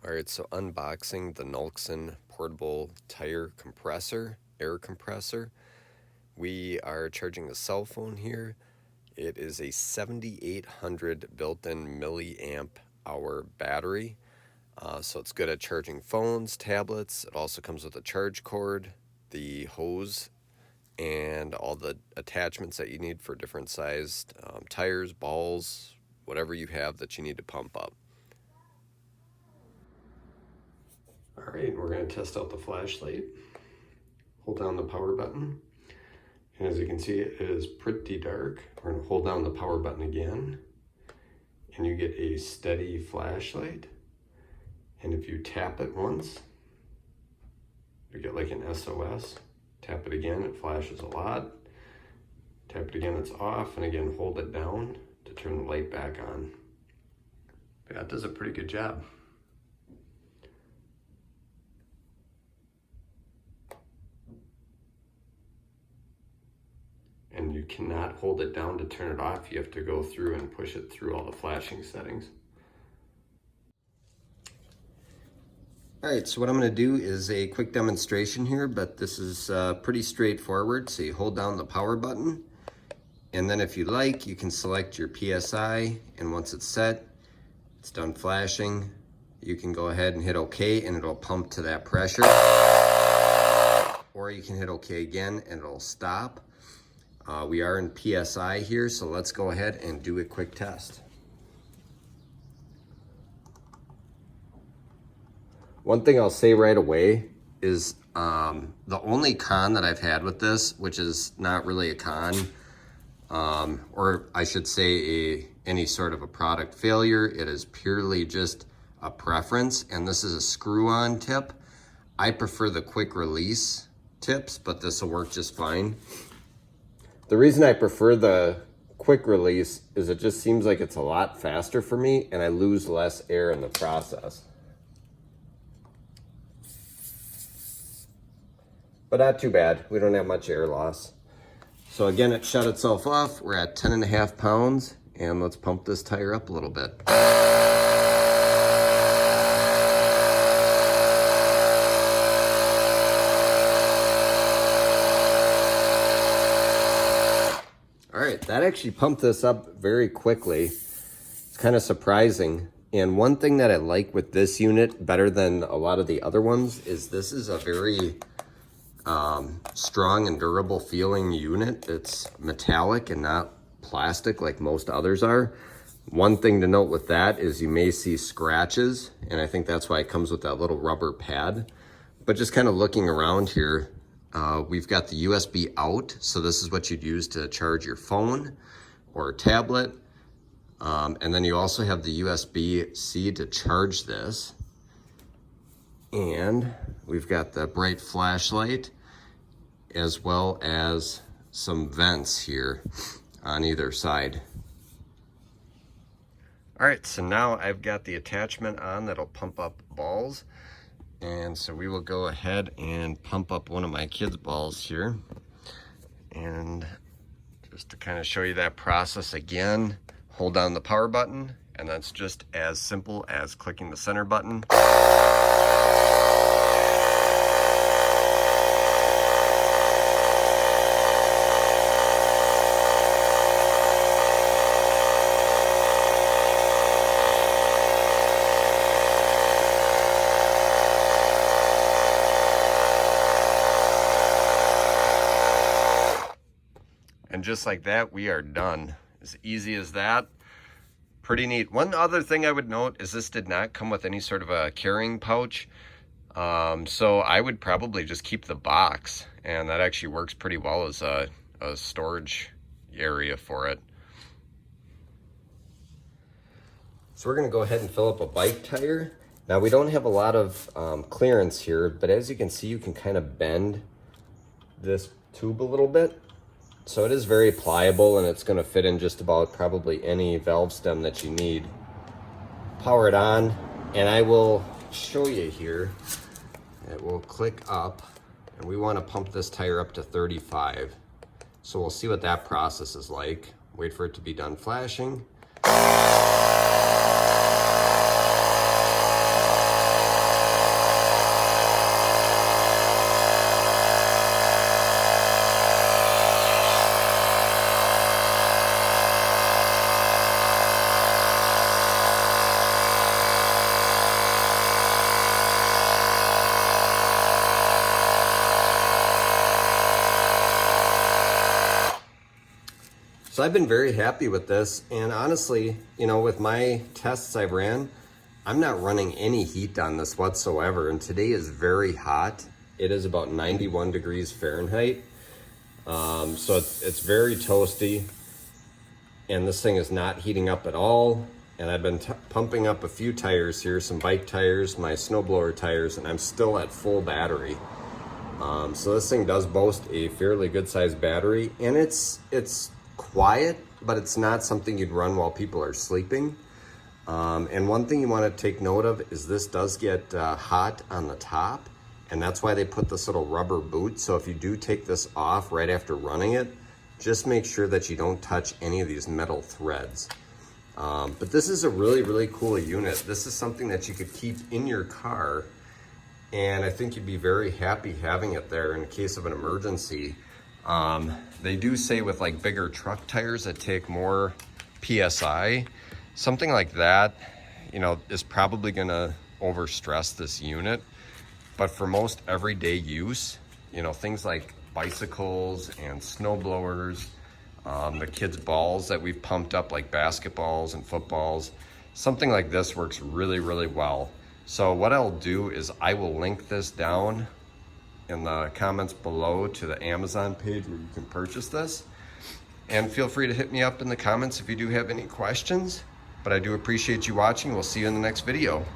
Alright, so unboxing the Nulksen portable tire compressor, air compressor. We are charging the cell phone here. It is a 7800 built-in milliamp hour battery. So it's good at charging phones, tablets. It also comes with a charge cord, the hose, and all the attachments that you need for different sized tires, balls, whatever you have that you need to pump up. All right, we're going to test out the flashlight. Hold down the power button. And as you can see, it is pretty dark. We're going to hold down the power button again. And you get a steady flashlight. And if you tap it once, you get like an SOS. Tap it again, it flashes a lot. Tap it again, it's off. And again, hold it down to turn the light back on. But that does a pretty good job. And you cannot hold it down to turn it off. You have to go through and push it through all the flashing settings. All right, so what I'm going to do is a quick demonstration here, but this is pretty straightforward. So you hold down the power button, and then if you like, you can select your PSI, and once it's set, it's done flashing, you can go ahead and hit OK, and it'll pump to that pressure. Or you can hit OK again, and it'll stop. We are in PSI here, so let's go ahead and do a quick test. One thing I'll say right away is the only con that I've had with this, which is not really a con, or I should say any sort of a product failure, it is purely just a preference, and this is a screw-on tip. I prefer the quick release tips, but this will work just fine. The reason I prefer the quick release is it just seems like it's a lot faster for me and I lose less air in the process. But not too bad, we don't have much air loss. So again, it shut itself off. We're at 10.5 pounds and let's pump this tire up a little bit. All right, that actually pumped this up very quickly. It's kind of surprising. And one thing that I like with this unit better than a lot of the other ones is this is a very strong and durable feeling unit. It's metallic and not plastic like most others are. One thing to note with that is you may see scratches, and I think that's why it comes with that little rubber pad. But just kind of looking around here, we've got the USB out, so this is what you'd use to charge your phone or tablet. And then you also have the USB-C to charge this. And we've got the bright flashlight as well as some vents here on either side. All right, so now I've got the attachment on that'll pump up balls. And so we will go ahead and pump up one of my kids' balls here. And just to kind of show you that process again, hold down the power button, and that's just as simple as clicking the center button. And just like that, we are done. As easy as that. Pretty neat. One other thing I would note is this did not come with any sort of a carrying pouch. So I would probably just keep the box, and that actually works pretty well as a storage area for it. So we're gonna go ahead and fill up a bike tire. Now we don't have a lot of clearance here, but as you can see, you can kind of bend this tube a little bit. So it is very pliable, and it's going to fit in just about probably any valve stem that you need. Power it on, and I will show you here. It will click up, and we want to pump this tire up to 35. So we'll see what that process is like. Wait for it to be done flashing. So I've been very happy with this, and honestly, you know, with my tests I've ran, I'm not running any heat on this whatsoever, and today is very hot. It is about 91 degrees Fahrenheit. So it's very toasty, and this thing is not heating up at all. And I've been pumping up a few tires here, some bike tires, my snowblower tires, and I'm still at full battery. So this thing does boast a fairly good sized battery, and it's quiet, but it's not something you'd run while people are sleeping. And one thing you want to take note of is this does get hot on the top, and that's why they put this little rubber boot. So if you do take this off right after running it, just make sure that you don't touch any of these metal threads. But this is a really, really cool unit. This is something that you could keep in your car, and I think you'd be very happy having it there in case of an emergency. They do say with like bigger truck tires that take more PSI, something like that, you know, is probably gonna overstress this unit. But for most everyday use, you know, things like bicycles and snowblowers, the kids' balls that we've pumped up like basketballs and footballs, something like this works really, really well. So what I'll do is I will link this down in the comments below to the Amazon page where you can purchase this. And feel free to hit me up in the comments if you do have any questions. But I do appreciate you watching. We'll see you in the next video.